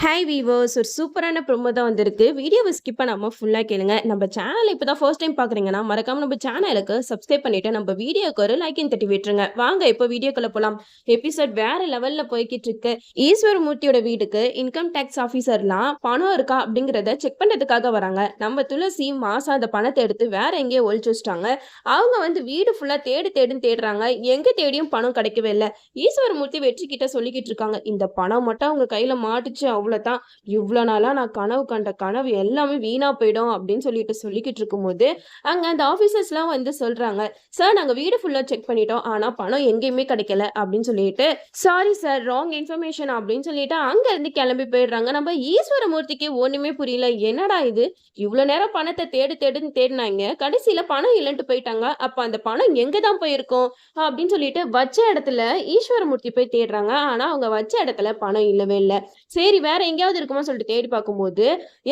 Hi viewers, ஒரு சூப்பரான promo தான் வந்திருக்கு. வீடியோவை ஸ்கிப் பண்ணாம ஃபுல்லா கேளுங்க. நம்ம சேனல் இப்பதான் ஃபர்ஸ்ட் டைம் பாக்குறீங்கன்னா மறக்காம நம்ம சேனலுக்கு சப்ஸ்கிரைப் பண்ணிட்டு நம்ம வீடியோக்கு ஒரு லைக்கையும் தட்டி விட்டுருங்க. வாங்க இப்போ வீடியோக்குள்ள போலாம். எபிசோட் வேற லெவல்ல போய்கிட்டு இருக்கு. ஈஸ்வரமூர்த்தியோட வீட்டுக்கு இன்கம் டேக்ஸ் ஆபீசர்லாம் பணம் இருக்கா அப்படிங்கறத செக் பண்றதுக்காக வராங்க. நம்ம துளசி மாசம் அந்த பணத்தை எடுத்து வேற எங்கேயோ ஒழிச்சு வச்சிட்டாங்க. அவங்க வீடு ஃபுல்லா தேடுன்னு தேடுறாங்க. எங்க தேடியும் பணம் கிடைக்கவே இல்லை. ஈஸ்வரமூர்த்தி வெற்றி கிட்ட சொல்லிக்கிட்டு இருக்காங்க, இந்த பணம் மட்டும் அவங்க கையில மாட்டுச்சு அவ்வளவுதான். இவ்வளோ நாளா நான் கனவு கண்ட கனவு எல்லாமே வீணா போயிடும் அப்படின்னு சொல்லிக்கிட்டு இருக்கும்போது அங்க அந்த ஆபீசர்ஸ்லாம் சொல்றாங்க, சார் நாங்க வீடு ஃபுல்லா செக் பண்ணிட்டோம், ஆனா பணம் எங்கேயுமே கிடைக்கல அப்படின்னு சொல்லிட்டு, சாரி சார் ராங் இன்ஃபர்மேஷன் அப்படின்னு சொல்லிட்டு அங்க இருந்து கிளம்பி போயிடுறாங்க. நம்ம ஈஸ்வரமூர்த்திக்கு ஒண்ணுமே புரியல, என்னடா இது இவ்வளவு நேரம் பணத்தை தேடுன்னு தேடினாங்க, கடைசியில பணம் இல்லைன்ட்டு போயிட்டாங்க, அப்ப அந்த பணம் எங்க தான் போயிருக்கும் அப்படின்னு சொல்லிட்டு வச்ச இடத்துல ஈஸ்வரமூர்த்தி போய் தேடுறாங்க. ஆனா அவங்க வச்ச இடத்துல பணம் இல்லவே இல்லை. சரி வேற எங்கேயாவது இருக்குமா சொல்லிட்டு தேடி பார்க்கும்போது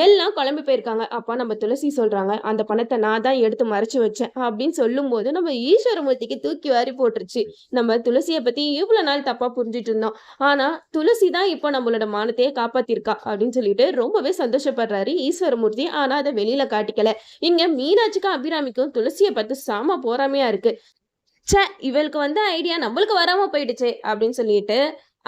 எல்லாம் குழம்பி போயிருக்காங்க. அப்ப நம்ம துளசி சொல்றாங்க, அந்த பணத்தை நான் தான் எடுத்து மறைச்சு வச்சேன் அப்படின்னு சொல்லும் போது நம்ம ஈஸ்வரமூர்த்திக்கு தூக்கி வாரி போட்டுருச்சு. நம்ம துளசியை பத்தி இவ்வளவு நாள் தப்பா புரிஞ்சுட்டு இருந்தோம், ஆனா துளசி தான் இப்போ நம்மளோட மானத்தையே காப்பாத்திருக்கா அப்படின்னு சொல்லிட்டு ரொம்பவே சந்தோஷப்படுறாரு ஈஸ்வரமூர்த்தி. ஆனா அதை வெளியில காட்டிக்கல. இங்க மீனாட்சிக்கும் அபிராமிக்கும் துளசியை பார்த்து செம போறாமையா இருக்கு. ச்சே, இவளுக்கு ஐடியா நம்மளுக்கு வராம போயிடுச்சே அப்படின்னு சொல்லிட்டு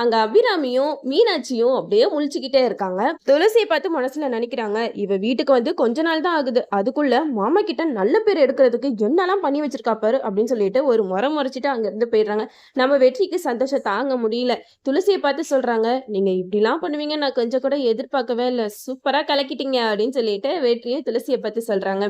அங்க அபிராமியும் மீனாட்சியும் அப்படியே முழிச்சுக்கிட்டே இருக்காங்க. துளசியை பார்த்து மனசுல நினைக்கிறாங்க, இவ வீட்டுக்கு கொஞ்ச நாள் தான் ஆகுது, அதுக்குள்ள மாமா கிட்ட நல்ல பேர் எடுக்கிறதுக்கு என்னெல்லாம் பண்ணி வச்சிருக்கா பாரு அப்படின்னு சொல்லிட்டு ஒரு முறைச்சிட்டு அங்க இருந்து போயிடுறாங்க. நம்ம வெற்றிக்கு சந்தோஷம் தாங்க முடியல. துளசியை பார்த்து சொல்றாங்க, நீங்க இப்படிலாம் பண்ணுவீங்க நான் கொஞ்சம் கூட எதிர்பார்க்கவே இல்லை, சூப்பரா கலக்கிட்டீங்க அப்படின்னு சொல்லிட்டு வெற்றியும் துளசியை பார்த்து சொல்றாங்க.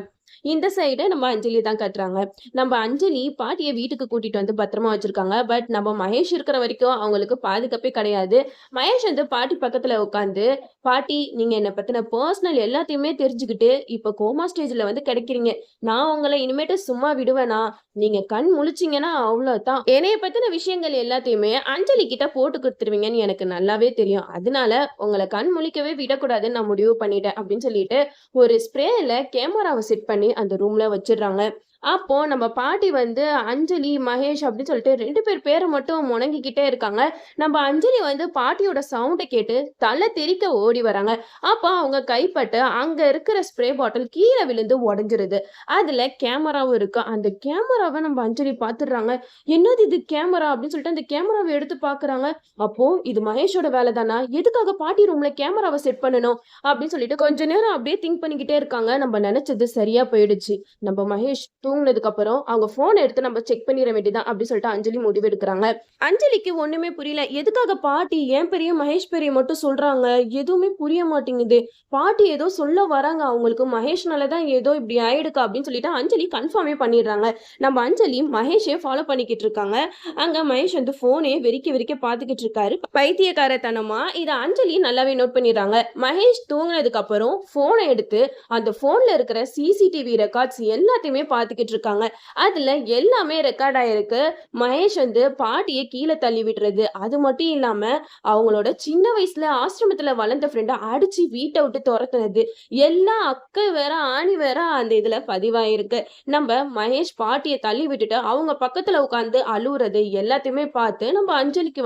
இந்த சைடு நம்ம அஞ்சலி தான் கட்டுறாங்க. நம்ம அஞ்சலி பாட்டியை வீட்டுக்கு கூட்டிட்டு பத்திரமா வச்சிருக்காங்க. பட் நம்ம மகேஷ் இருக்கிற வரைக்கும் அவங்களுக்கு பாதுகாப்பே கிடையாது. மகேஷ் பாட்டி பக்கத்துல உட்காந்து, பாட்டி நீங்க என்னை பத்தின பர்சனல் எல்லாத்தையுமே தெரிஞ்சுக்கிட்டு இப்ப கோமா ஸ்டேஜ்ல கிடைக்கிறீங்க, நான் உங்களை இனிமேட்டு சும்மா விடுவேனா, நீங்க கண் முழிச்சிங்கன்னா அவ்வளவுதான், என்னைய பத்தின விஷயங்கள் எல்லாத்தையுமே அஞ்சலி கிட்ட போட்டு கொடுத்துருவீங்கன்னு எனக்கு நல்லாவே தெரியும், அதனால உங்களை கண் முழிக்கவே விடக்கூடாதுன்னு நான் முடிவு பண்ணிட்டேன் அப்படின்னு சொல்லிட்டு ஒரு ஸ்ப்ரேல கேமராவை செட் பண்ணி அந்த ரூம்ல வச்சிடுறாங்க. அப்போ நம்ம பாட்டி அஞ்சலி மகேஷ் அப்படின்னு சொல்லிட்டு 2 பேர் பேரை மட்டும் முணங்கிக்கிட்டே இருக்காங்க. நம்ம அஞ்சலி பாட்டியோட சவுண்டை கேட்டு தலை தெறிக்க ஓடி வராங்க. அப்போ அவங்க கைப்பட்டு அங்க இருக்கிற ஸ்ப்ரே பாட்டில் கீழே விழுந்து உடஞ்சிருது. அதுல கேமராவும் இருக்கு. அந்த கேமராவை நம்ம அஞ்சலி பாத்துடுறாங்க. என்னது இது கேமரா அப்படின்னு சொல்லிட்டு அந்த கேமராவை எடுத்து பாக்குறாங்க. அப்போ இது மகேஷோட வேலை தானா, எதுக்காக பாட்டி ரூம்ல கேமராவை செட் பண்ணணும் அப்படின்னு சொல்லிட்டு கொஞ்ச நேரம் அப்படியே திங்க் பண்ணிக்கிட்டே இருக்காங்க. நம்ம நினைச்சது சரியா போயிடுச்சு. நம்ம மகேஷ் தூங்கினதுக்கு அப்புறம் அவங்க போன் எடுத்து நம்ம செக் பண்ணிட வேண்டியதான் அப்படின்னு சொல்லிட்டு அஞ்சலி முடிவு எடுக்கிறாங்க. அஞ்சலிக்கு ஒண்ணுமே புரியல, எதுக்காக பாட்டி ஏன் பெரிய மகேஷ் பெரிய மட்டும் சொல்றாங்க, எதுவுமே புரிய மாட்டேங்குது. பாட்டி ஏதோ சொல்ல வராங்க அவங்களுக்கு, மகேஷ்னாலதான் ஏதோ இப்படி ஆயிடுக்கா அப்படின்னு சொல்லிட்டு அஞ்சலி கன்ஃபார்மே பண்ணிடுறாங்க. நம்ம அஞ்சலி மகேஷே ஃபாலோ பண்ணிக்கிட்டு இருக்காங்க. அங்க மகேஷ் போனே வெறிக்க பாத்துக்கிட்டு இருக்காரு பைத்தியக்காரத்தனமா. இதை அஞ்சலி நல்லாவே நோட் பண்ணிடுறாங்க. மகேஷ் தூங்கினதுக்கு அப்புறம் போனை எடுத்து அந்த போன்ல இருக்கிற சிசிடிவி ரெக்கார்ட்ஸ் எல்லாத்தையுமே பார்த்துக்கிட்டு இருக்காங்க. அதுல எல்லாமே ரெக்கார்ட் ஆயிருக்கு. மகேஷ் பாட்டியை கீழே தள்ளி விடுறது, அது மட்டும் இல்லாம அவங்களோட சின்ன வயசுல ஆசிரமத்துல வளர்ந்த ஃப்ரெண்டை அடிச்சு வீட்டை விட்டு துரத்துனது எல்லாம் அக்கை வேற ஆணி வேற அந்த இதுல பதிவாயிருக்கு. நம்ம மகேஷ் பாட்டியை தள்ளி விட்டுட்டு அவங்க பக்கத்துல உட்காந்து அழுவுறது எல்லாத்தையுமே பார்த்து நம்ம அஞ்சலிக்கு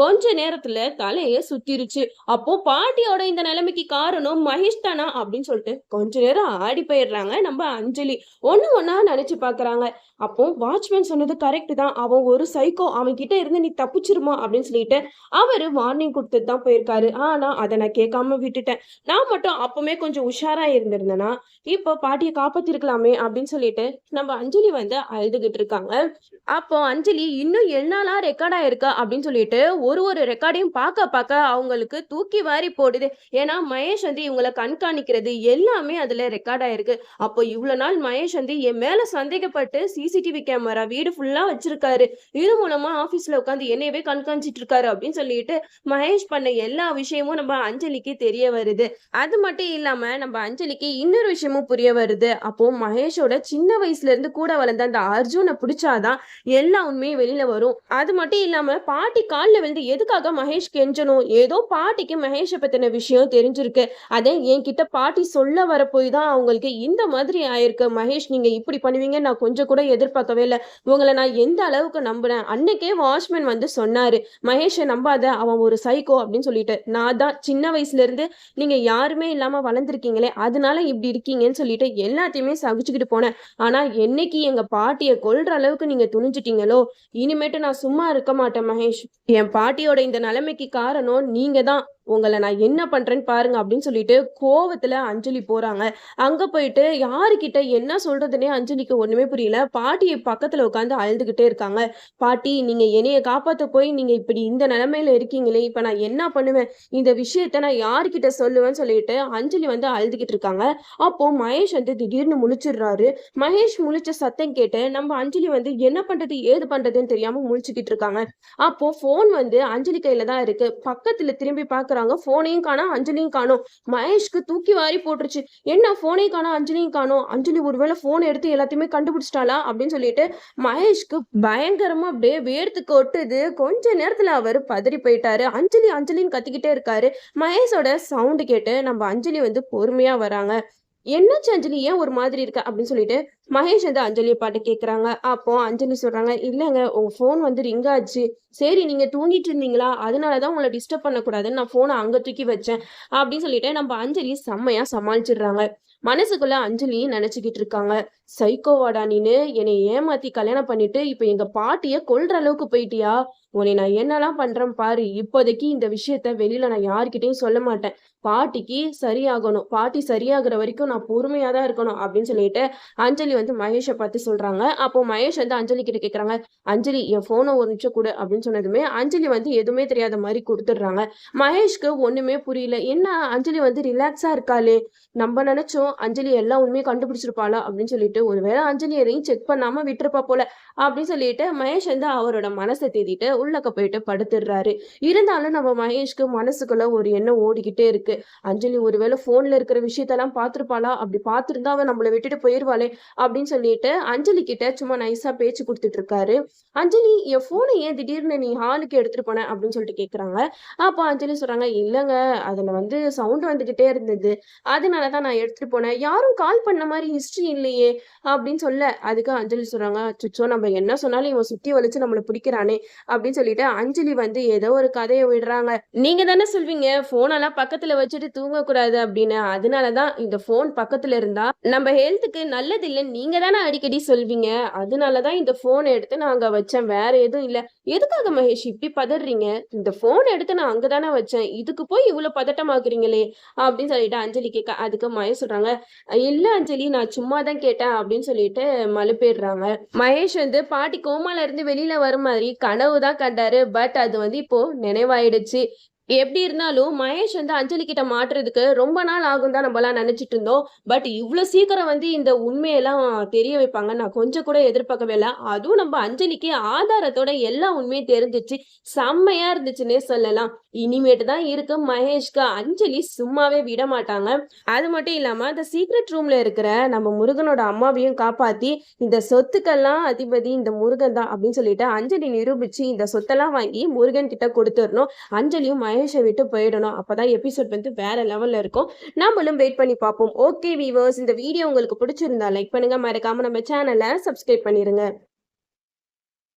கொஞ்ச நேரத்துல தலையே சுத்திருச்சு. அப்போ பாட்டியோட இந்த நிலைமைக்கு காரணம் மகேஷ் தானா அப்படின்னு சொல்லிட்டு கொஞ்ச நேரம் ஆடி போயிடுறாங்க. நம்ம அஞ்சலி ஒண்ணா நினைச்சு பாக்குறாங்க. அப்போ வாட்ச்மேன் சொன்னது கரெக்ட் தான், அவன் ஒரு சைக்கோ, அவன் கிட்ட இருந்து நீ தப்பிச்சிருமா அப்படின்னு சொல்லிட்டு அவரு வார்னிங் கொடுத்துட்டு தான் போயிருக்காரு. ஆனா அதை நான் கேட்காம விட்டுட்டேன். நான் மட்டும் அப்பவுமே கொஞ்சம் உஷாரா இருந்திருந்தேன்னா இப்போ பாட்டியை காப்பாத்திருக்கலாமே அப்படின்னு சொல்லிட்டு நம்ம அஞ்சலி அழுதுகிட்டு இருக்காங்க. அப்போ அஞ்சலி இன்னும் என்னாலாம் ரெக்கார்ட் ஆயிருக்கா அப்படின்னு சொல்லிட்டு ஒரு ரெக்கார்டையும் பார்க்க அவங்களுக்கு தூக்கி வாரி போடுது. ஏன்னா மகேஷ் இவங்களை கண்காணிக்கிறது எல்லாமே அதுல ரெக்கார்ட் ஆயிருக்கு. அப்போ இவ்வளவு நாள் மகேஷ் என் மேல சந்தேகப்பட்டு சிசிடிவி கேமரா வீடு ஃபுல்லா வச்சிருக்காரு, இது மூலமா ஆபீஸ்ல உட்காந்து என்னையவே கண்காணிச்சிட்டு இருக்காரு அப்படின்னு சொல்லிட்டு மகேஷ் பண்ண எல்லா விஷயமும் நம்ம அஞ்சலிக்கு தெரிய வருது. அது மட்டும் இல்லாம நம்ம அஞ்சலிக்கு இன்னொரு விஷயமும் புரிய வருது. அப்போ மகேஷோட சின்ன வயசுல இருந்து கூட வளர்ந்த அந்த அர்ஜுனை பிடிச்சாதான் எல்லா உண்மையும் வெளியில வரும். அது மட்டும் இல்லாம பாட்டி காலில் விழுந்து எதுக்காக மகேஷ் கெஞ்சணும், ஏதோ பாட்டிக்கு மகேஷை பத்தின விஷயம் தெரிஞ்சிருக்கு, அதை என்கிட்ட பாட்டி சொல்ல வர போய் தான் அவங்களுக்கு இந்த மாதிரி ஆயிருக்கு. மகேஷ் நீங்க இப்படி பண்ணுவீங்க நான் கொஞ்சம் கூட எதிர்பார்க்கவே இல்ல. உங்கள நான் எந்த அளவுக்கு நம்புனேன். அன்னைக்கே வாட்ச்மேன் வந்து சொன்னாரு, "மகேஷ நம்பாத. அவன் ஒரு சைக்கோ" அப்படின்னு சொல்லிட்டு. நான் தான் சின்ன வயசுல இருந்து நீங்க யாருமே இல்லாம வளர்ந்துருக்கீங்களே, அதனால இப்படி இருக்கீங்கன்னு சொல்லிட்டு எல்லாத்தையுமே சகிச்சுக்கிட்டு போனேன். ஆனா என்னைக்கு எங்க பாட்டிய கொல்ற அளவுக்கு நீங்க துணிஞ்சிட்டீங்களோ, இனிமேட்டு நான் சும்மா இருக்க மாட்டேன் மகேஷ். என் பாட்டியோட இந்த நிலைமைக்கு காரணம் நீங்க தான். உங்கள நான் என்ன பண்றேன்னு பாருங்க அப்படின்னு சொல்லிட்டு கோவத்துல அஞ்சலி போறாங்க. அங்க போயிட்டு யாருகிட்ட என்ன சொல்றதுன்னே அஞ்சலிக்கு ஒண்ணுமே புரியல. பாட்டி பக்கத்துல உட்கார்ந்து அழுதுகிட்டே இருக்காங்க. "பாட்டி நீங்க என்னைய காப்பாத்த போய் நீங்க இப்படி இந்த நிலைமையில இருக்கீங்களே, இப்ப நான் என்ன பண்ணுவேன்? இந்த விஷயத்த நான் யார்கிட்ட சொல்லுவேன்னு?" சொல்லிட்டு அஞ்சலி வந்து அழுதுகிட்டு இருக்காங்க. அப்போ மகேஷ் வந்து திடீர்னு முழிச்சிடுறாரு. மகேஷ் முழிச்ச சத்தம் கேட்டு நம்ம அஞ்சலி வந்து என்ன பண்றது, ஏது பண்றதுன்னு தெரியாம முழிச்சுக்கிட்டு இருக்காங்க. அப்போ ஃபோன் வந்து அஞ்சலி கையில தான் இருக்கு. பக்கத்துல திரும்பி பார்க்குறாங்க. ஃபோனையும் காணோம், அஞ்சலியும் காணோம். மகேஷ்க்கு தூக்கி வாரி போட்டுருச்சு. "என்ன ஃபோனையும் காணோம், அஞ்சலியும் காணோம். அஞ்சலி ஒருவேள ஃபோன் எடுத்து எல்லாத்தையுமே கண்டுபிடிச்சிட்டாளா?" அப்படின்னு சொல்லிட்டு மகேஷ்க்கு பயங்கரமா அப்படியே வேர்த்து கொட்டுது. கொஞ்ச நேரத்துல அவரு பதறி போயிட்டாரு. "அஞ்சலி, அஞ்சலின்னு" கத்திக்கிட்டே இருக்காரு. மகேஷோட சவுண்ட் கேட்டு நம்ம அஞ்சலி வந்து பொறுமையா வராங்க. "என்னாச்சு அஞ்சலி? ஏன் ஒரு மாதிரி இருக்க?" அப்படின்னு சொல்லிட்டு மகேஷ் வந்து அஞ்சலிய பாத்து கேக்குறாங்க. அப்போ அஞ்சலி சொல்றாங்க, "இல்லங்க உங்க ஃபோன் வந்து ரிங் ஆச்சு. சரி நீங்க தூங்கிட்டு இருந்தீங்களா? அதனால தான் உங்கள டிஸ்டர்ப் பண்ணக்கூடாதுன்னு நான் ஃபோன அங்க தூக்கி வச்சேன்." அப்படின்னு சொல்லிட்டு நம்ம அஞ்சலி செம்மையா சமாளிச்சுடுறாங்க. மனசுக்குள்ள அஞ்சலி நெனச்சுக்கிட்டு இருக்காங்க. "சைக்கோவாடா நீனு? என்னைய ஏமாத்தி கல்யாணம் பண்ணிட்டு, இப்ப எங்க பாட்டிய கொல்ற அளவுக்கு போயிட்டியா? உன்னைய நான் என்னலாம் பண்றேன் பாரு. இப்போதைக்கு இந்த விஷயத்த வெளில நான் யார்கிட்டயும் சொல்ல மாட்டேன். பாட்டிக்கு சரியாகணும். பாட்டி சரியாகுற வரைக்கும் நான் பொறுமையா தான் இருக்கணும்." அப்படின்னு சொல்லிட்டு அஞ்சலி வந்து மகேஷ பார்த்து சொல்றாங்க. அப்போ மகேஷ் வந்து அஞ்சலி கிட்ட கேட்குறாங்க, "அஞ்சலி என் ஃபோன ஒரு நிமிஷம் குடு" அப்படின்னு சொன்னதுமே, அஞ்சலி வந்து எதுவுமே தெரியாத மாரி குடுத்துடுறாங்க. மகேஷ்க்கு ஒண்ணுமே புரியல. என்ன அஞ்சலி வந்து ரிலாக்ஸா இருக்காளே! நம்ம நெனச்சோம் அஞ்சலி எல்லா உண்மையும் கண்டுபிடிச்சிருப்பாளா அப்படின்னு சொல்லிட்டு, ஒருவேள அஞ்சலி எதையும் செக் பண்ணாம விட்டுருப்பா போல அப்படின்னு சொல்லிட்டு மகேஷ் வந்து அவரோட மனச தேத்திட்டு உள்ளக்க போயிட்டு படுத்துடுறாரு. இருந்தாலும் நம்ம மகேஷ்க்கு மனசுக்குள்ள ஒரு எண்ணம் ஓடிக்கிட்டே இருக்கு. அஞ்சலி ஒருவேள ஃபோன்ல இருக்கிற விஷயத்தெல்லாம் பார்த்துருப்பாளா? அப்படி பார்த்திருந்தா அவ நம்மள விட்டுட்டு போயிருவாளே! அப்படின்னு சொல்லிட்டு அஞ்சலி கிட்ட சும்மா நைஸா பேச்சு குடுத்துட்டு இருக்காரு. "அஞ்சலி என் ஃபோன ஏன் திடீர்னு நீ ஹாலுக்கு எடுத்துட்டு போன?" அப்படின்னு சொல்லிட்டு கேட்குறாங்க. அப்ப அஞ்சலி சொல்றாங்க, "இல்லங்க அதுல வந்து சவுண்ட் வந்துகிட்டே இருந்தது. அதனால தான் நான் எடுத்துட்டு போனேன். யாரும் கால் பண்ண மாரி ஹிஸ்டரி இல்லையே!" அப்படின்னு சொல்ல, அதுக்கு அஞ்சலி சொல்றாங்க, "அச்சச்சோ! நம்ம என்ன சொன்னாலும் இவன் சுத்தி வளைச்சு நம்மள பிடிக்கிறானே!" அப்படின்னு சொல்லிட்டு அஞ்சலி வந்து ஏதோ ஒரு கதைய விடுறாங்க. "நீங்க தானே சொல்வீங்க ஃபோனெல்லாம் பக்கத்துல வச்சுட்டு தூங்கக்கூடாது அப்படின்னு. அதனால தான் இந்த ஃபோன் பக்கத்துல இருந்தா நம்ம ஹெல்த்துக்கு நல்லது இல்லன்னு நீங்க தானே அடிக்கடி சொல்வீங்க. அதனால தான் இந்த ஃபோன எடுத்து நான் அங்க வச்சேன். வேற எதுவும் இல்ல." "எதுக்காக மகேஷ் இப்படி பதர்றீங்க? இந்த ஃபோன எடுத்து நான் அங்க தானே வச்சேன். இதுக்கு போய் இவ்ளோ பதட்டமாக்குறீங்களே!" அப்படின்னு சொல்லிட்டு அஞ்சலி கேட்க, அதுக்கு மகேஷ் சொல்றாங்க, "இல்ல அஞ்சலி நான் சும்மா தான் கேட்டேன்" அப்படின்னு சொல்லிட்டு மழுப்பிடுறாங்க. மகேஷ் வந்து பாட்டி கோமால இருந்து வெளியில வர மாதிரி கனவு தான் கண்டாரு. பட் அது வந்து இப்போ நினைவாயிடுச்சு. எப்படி இருந்தாலும் மகேஷ் வந்து அஞ்சலி கிட்ட மாட்டுறதுக்கு ரொம்ப நாள் ஆகும் தான் நம்மலாம் நினைச்சிட்டு இருந்தோம். பட் இவ்ளோ சீக்கிரம் வந்து இந்த உண்மையெல்லாம் தெரிய வைப்பாங்கன்னு நான் கொஞ்சம் கூட எதிர்பார்க்கவே இல்ல. அதுவும் நம்ம அஞ்சலிக்கு ஆதாரத்தோட எல்லா உண்மையும் தெரிஞ்சுச்சு. செம்மையா இருந்துச்சுன்னே சொல்லலாம். இனிமேட்டு தான் இருக்கு மகேஷ்க்கு. அஞ்சலி சும்மாவே விட மாட்டாங்க. அது மட்டும் இல்லாம அந்த சீக்ரெட் ரூம்ல இருக்கிற நம்ம முருகனோட அம்மாவையும் காப்பாத்தி, இந்த சொத்துக்கெல்லாம் அதிபதி இந்த முருகன் தான் அப்படின்னு சொல்லிட்டு அஞ்சலி நிரூபிச்சு இந்த சொத்தெல்லாம் வாங்கி முருகன் கிட்ட கொடுத்துறணும். அஞ்சலியும் மகேஷை விட்டு போயிடணும். அப்பதான் எபிசோட் வந்து வேற லெவல்ல இருக்கும். நம்மளும் வெயிட் பண்ணி பார்ப்போம். ஓகே வீவர்ஸ், இந்த வீடியோ உங்களுக்கு பிடிச்சிருந்தா லைக் பண்ணுங்க. மறக்காம நம்ம சேனலை சப்ஸ்கிரைப் பண்ணிருங்க.